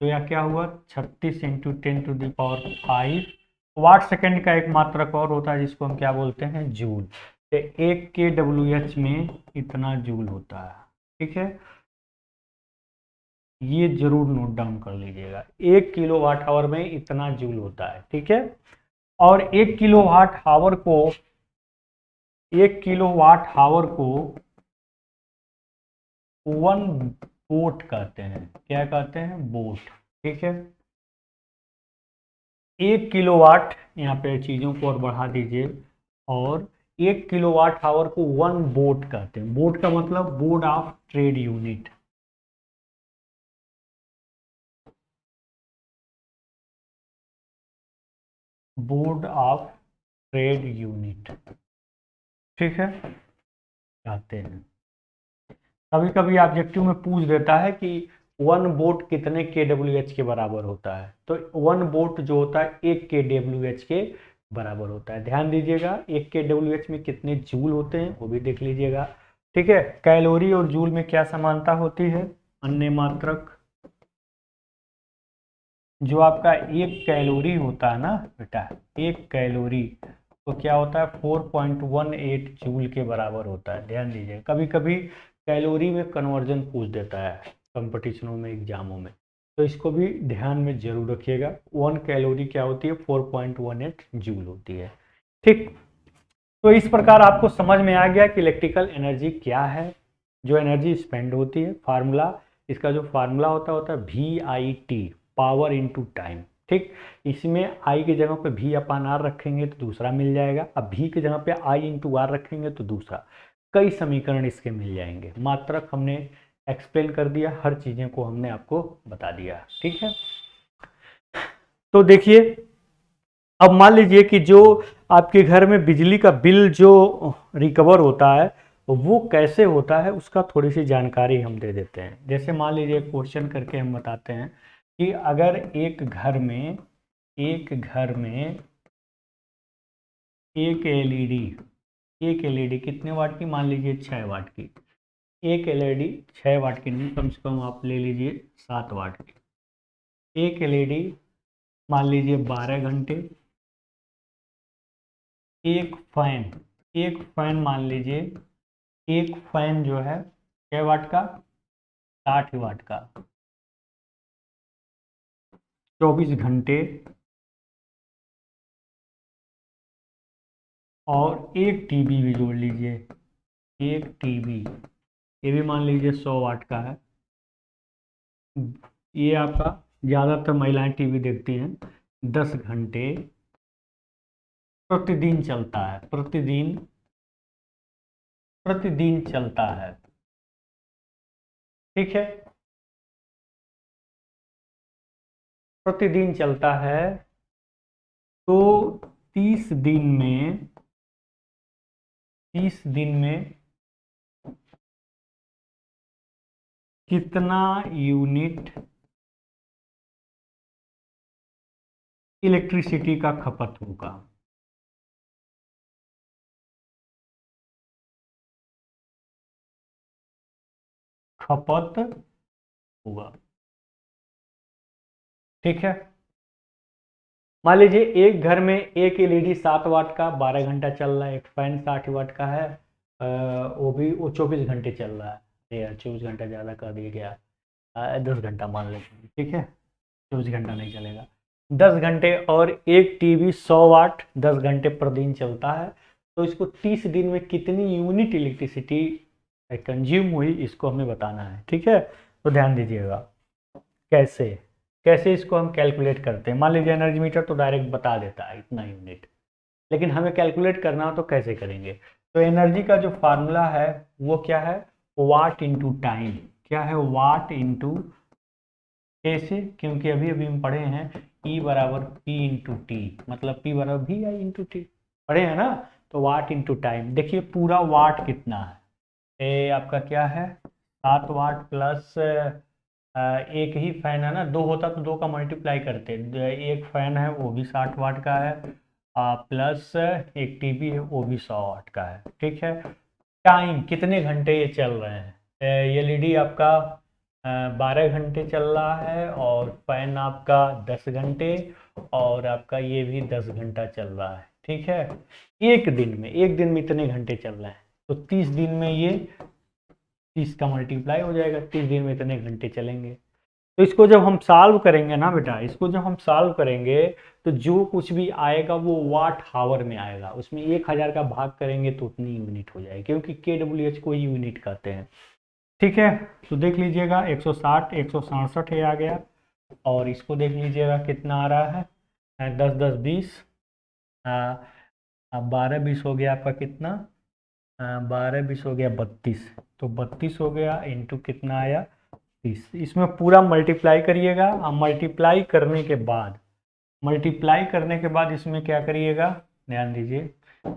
तो यह क्या हुआ? 36 इंटू 10⁵ वाट सेकेंड का एक मात्रक और होता है जिसको हम क्या बोलते हैं? जूल। तो 1 kWh में इतना जूल होता है। ठीक है, ये जरूर नोट डाउन कर लीजिएगा, 1 किलो वाट आवर में इतना जूल होता है। ठीक है, और 1 किलो वाट आवर को 1 वोट कहते हैं। क्या कहते हैं? वोट। ठीक है, 1 किलोवाट, यहाँ पे चीज़ों को और बढ़ा दीजिए, और 1 किलोवाट आवर को 1 वोट कहते हैं। वोट का मतलब board of trade unit. Board of trade unit. ठीक है, कहते हैं। कभी कभी ऑब्जेक्टिव में पूछ देता है कि 1 वोट कितने kWh के बराबर होता है। तो 1 वोट जो होता है 1 kWh के बराबर होता है। ध्यान दीजिएगा 1 kWh में कितने जूल होते हैं वो भी देख लीजिएगा। ठीक है, कैलोरी और जूल में क्या समानता होती है? अन्य मात्रक, जो आपका 1 कैलोरी होता है ना बेटा, 1 कैलोरी तो क्या होता है? 4.18 जूल के बराबर होता है। ध्यान दीजिए, कभी कभी कैलोरी में कन्वर्जन पूछ देता है कंपटीशनों में, एग्जामों में, तो इसको भी ध्यान में जरूर रखिएगा। 1 कैलोरी क्या होती है? 4.18 जूल होती है। ठीक, तो इस प्रकार आपको समझ में आ गया कि इलेक्ट्रिकल एनर्जी क्या है, जो एनर्जी स्पेंड होती है। फार्मूला, इसका जो फार्मूला होता है VIT, पावर इनटू टाइम। ठीक, इसमें आई की जगह पे V अपान आर रखेंगे तो दूसरा मिल जाएगा। अब V की जगह पे आई इंटू आर रखेंगे तो दूसरा। कई समीकरण इसके मिल जाएंगे। मात्रक हमने एक्सप्लेन कर दिया, हर चीज़ों को हमने आपको बता दिया। ठीक है, तो देखिए अब मान लीजिए कि जो आपके घर में बिजली का बिल जो रिकवर होता है वो कैसे होता है उसका थोड़ी सी जानकारी हम दे देते हैं। जैसे मान लीजिए क्वेश्चन करके हम बताते हैं कि अगर एक घर में एक एलईडी कितने वाट की, मान लीजिए 6 वाट की। एक एलईडी 6 वाट की नहीं, कम से कम आप ले लीजिए 7 वाट की। एक एलईडी मान लीजिए 12 घंटे। एक फैन मान लीजिए, एक फैन जो है 6 वाट का, 60 वाट का, 24 घंटे। और एक टीवी भी जोड़ लीजिए, एक टीवी, ये भी मान लीजिए 100 वाट का है। ये आपका ज़्यादातर महिलाएं टीवी देखती हैं। 10 घंटे प्रतिदिन चलता है, प्रतिदिन प्रतिदिन चलता है। ठीक है, प्रतिदिन चलता है। तो 30 दिन में 30 दिन में कितना यूनिट इलेक्ट्रिसिटी का खपत होगा? खपत होगा। ठीक है, मान लीजिए एक घर में एक एलईडी 7 वाट का 12 घंटा चल रहा है, एक फैन 60 वाट का है, वो 24 घंटे चल रहा है। अरे यार 24 घंटा ज़्यादा कर दिया गया, 10 घंटा मान लेते हैं। ठीक है, 24 घंटा नहीं चलेगा, 10 घंटे। और एक टीवी 100 वाट 10 घंटे पर दिन चलता है। तो इसको 30 दिन में कितनी यूनिट इलेक्ट्रिसिटी कंज्यूम हुई, इसको हमें बताना है। ठीक है, तो ध्यान दीजिएगा। कैसे कैसे इसको हम कैलकुलेट करते हैं। मान लीजिए एनर्जी मीटर तो डायरेक्ट बता देता है इतना यूनिट, लेकिन हमें कैलकुलेट करना हो तो कैसे करेंगे। तो एनर्जी का जो फार्मूला है वो क्या है, वाट इंटू टाइम। क्या है, वाट इंटू। कैसे, क्योंकि अभी अभी हम पढ़े हैं E बराबर P इंटू टी, मतलब P बराबर भी आई इंटू टी, पढ़े हैं ना। तो वाट इंटू टाइम, देखिए पूरा वाट कितना है, ये आपका क्या है 7 वाट प्लस एक ही फैन है ना, दो होता तो दो का मल्टीप्लाई करते। एक फैन है वो भी 60 वाट का है, प्लस एक टीवी है वो भी 100 वाट का है। ठीक है, टाइम कितने घंटे ये चल रहे हैं, एलईडी आपका 12 घंटे चल रहा है, और फैन आपका 10 घंटे, और आपका ये भी 10 घंटा चल रहा है। ठीक है, एक दिन में इतने घंटे चल रहे हैं, तो 30 दिन में ये 30 का मल्टीप्लाई हो जाएगा, 30 दिन में इतने घंटे चलेंगे। तो इसको जब हम सॉल्व करेंगे ना बेटा, इसको जब हम सॉल्व करेंगे तो जो कुछ भी आएगा वो वाट हावर में आएगा। उसमें 1000 का भाग करेंगे तो उतनी यूनिट हो जाएगी, क्योंकि KWH को ही यूनिट कहते हैं। ठीक है, तो देख लीजिएगा 160 167 ये आ गया। और इसको देख लीजिएगा कितना आ रहा है, 10 10 20, 12 20 हो गया आपका कितना, 12 20 हो गया 32। तो 32 हो गया इंटू कितना आया 30। इसमें पूरा मल्टीप्लाई करिएगा, और मल्टीप्लाई करने के बाद इसमें क्या करिएगा, ध्यान दीजिए,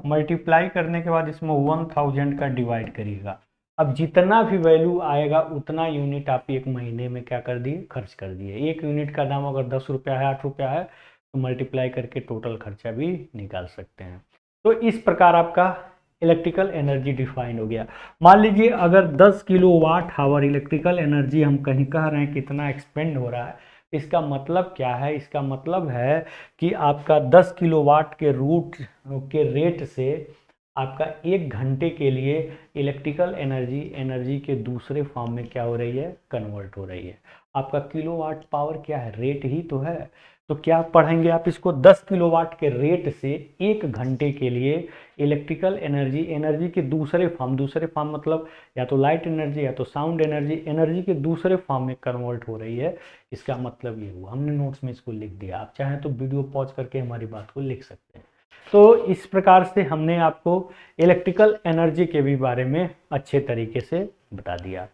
मल्टीप्लाई करने के बाद इसमें 1000 का डिवाइड करिएगा। अब जितना भी वैल्यू आएगा उतना यूनिट आप एक महीने में क्या कर दिए, खर्च कर दिए। एक यूनिट का दाम अगर 10 रुपया है, 8 रुपया है, तो मल्टीप्लाई करके टोटल खर्चा भी निकाल सकते हैं। तो इस प्रकार आपका इलेक्ट्रिकल एनर्जी डिफाइन हो गया। मान लीजिए अगर 10 किलोवाट हावर इलेक्ट्रिकल एनर्जी हम कहीं कह रहे हैं कितना एक्सपेंड हो रहा है, इसका मतलब क्या है, इसका मतलब है कि आपका 10 किलोवाट के रूट के रेट से आपका 1 घंटे के लिए इलेक्ट्रिकल एनर्जी के दूसरे फॉर्म में क्या हो रही है, कन्वर्ट हो रही है। आपका किलोवाट पावर क्या है, रेट ही तो है। तो क्या पढ़ेंगे आप इसको, 10 किलोवाट के रेट से 1 घंटे के लिए इलेक्ट्रिकल एनर्जी के दूसरे फॉर्म मतलब या तो लाइट एनर्जी या तो साउंड एनर्जी के दूसरे फॉर्म में कन्वर्ट हो रही है। इसका मतलब ये हुआ, हमने नोट्स में इसको लिख दिया, आप चाहें तो वीडियो पॉज करके हमारी बात को लिख सकते हैं। तो इस प्रकार से हमने आपको इलेक्ट्रिकल एनर्जी के भी बारे में अच्छे तरीके से बता दिया।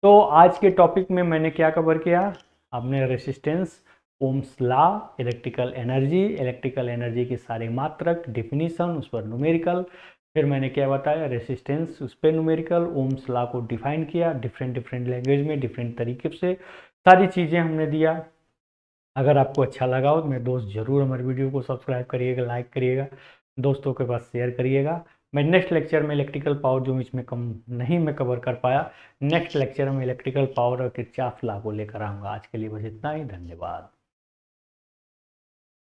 तो आज के टॉपिक में मैंने क्या कवर किया, आपने resistance, Ohm's law, electrical energy के सारे मात्रक, डिफिनीशन, उस पर न्यूमेरिकल, फिर मैंने क्या बताया, रेसिस्टेंस, उस पर न्यूमेरिकल, ओम्स लॉ को डिफाइन किया डिफरेंट डिफरेंट लैंग्वेज में डिफरेंट तरीके से, सारी चीज़ें हमने दिया। अगर आपको अच्छा लगा हो तो मेरे दोस्त ज़रूर हमारे वीडियो को सब्सक्राइब करिएगा, लाइक करिएगा, दोस्तों के पास शेयर करिएगा। मैं नेक्स्ट लेक्चर में इलेक्ट्रिकल पावर जो इसमें कम नहीं मैं कवर कर पाया, नेक्स्ट लेक्चर में इलेक्ट्रिकल पावर और किरचॉफ लॉ को लेकर आऊँगा। आज के लिए बस इतना ही, धन्यवाद।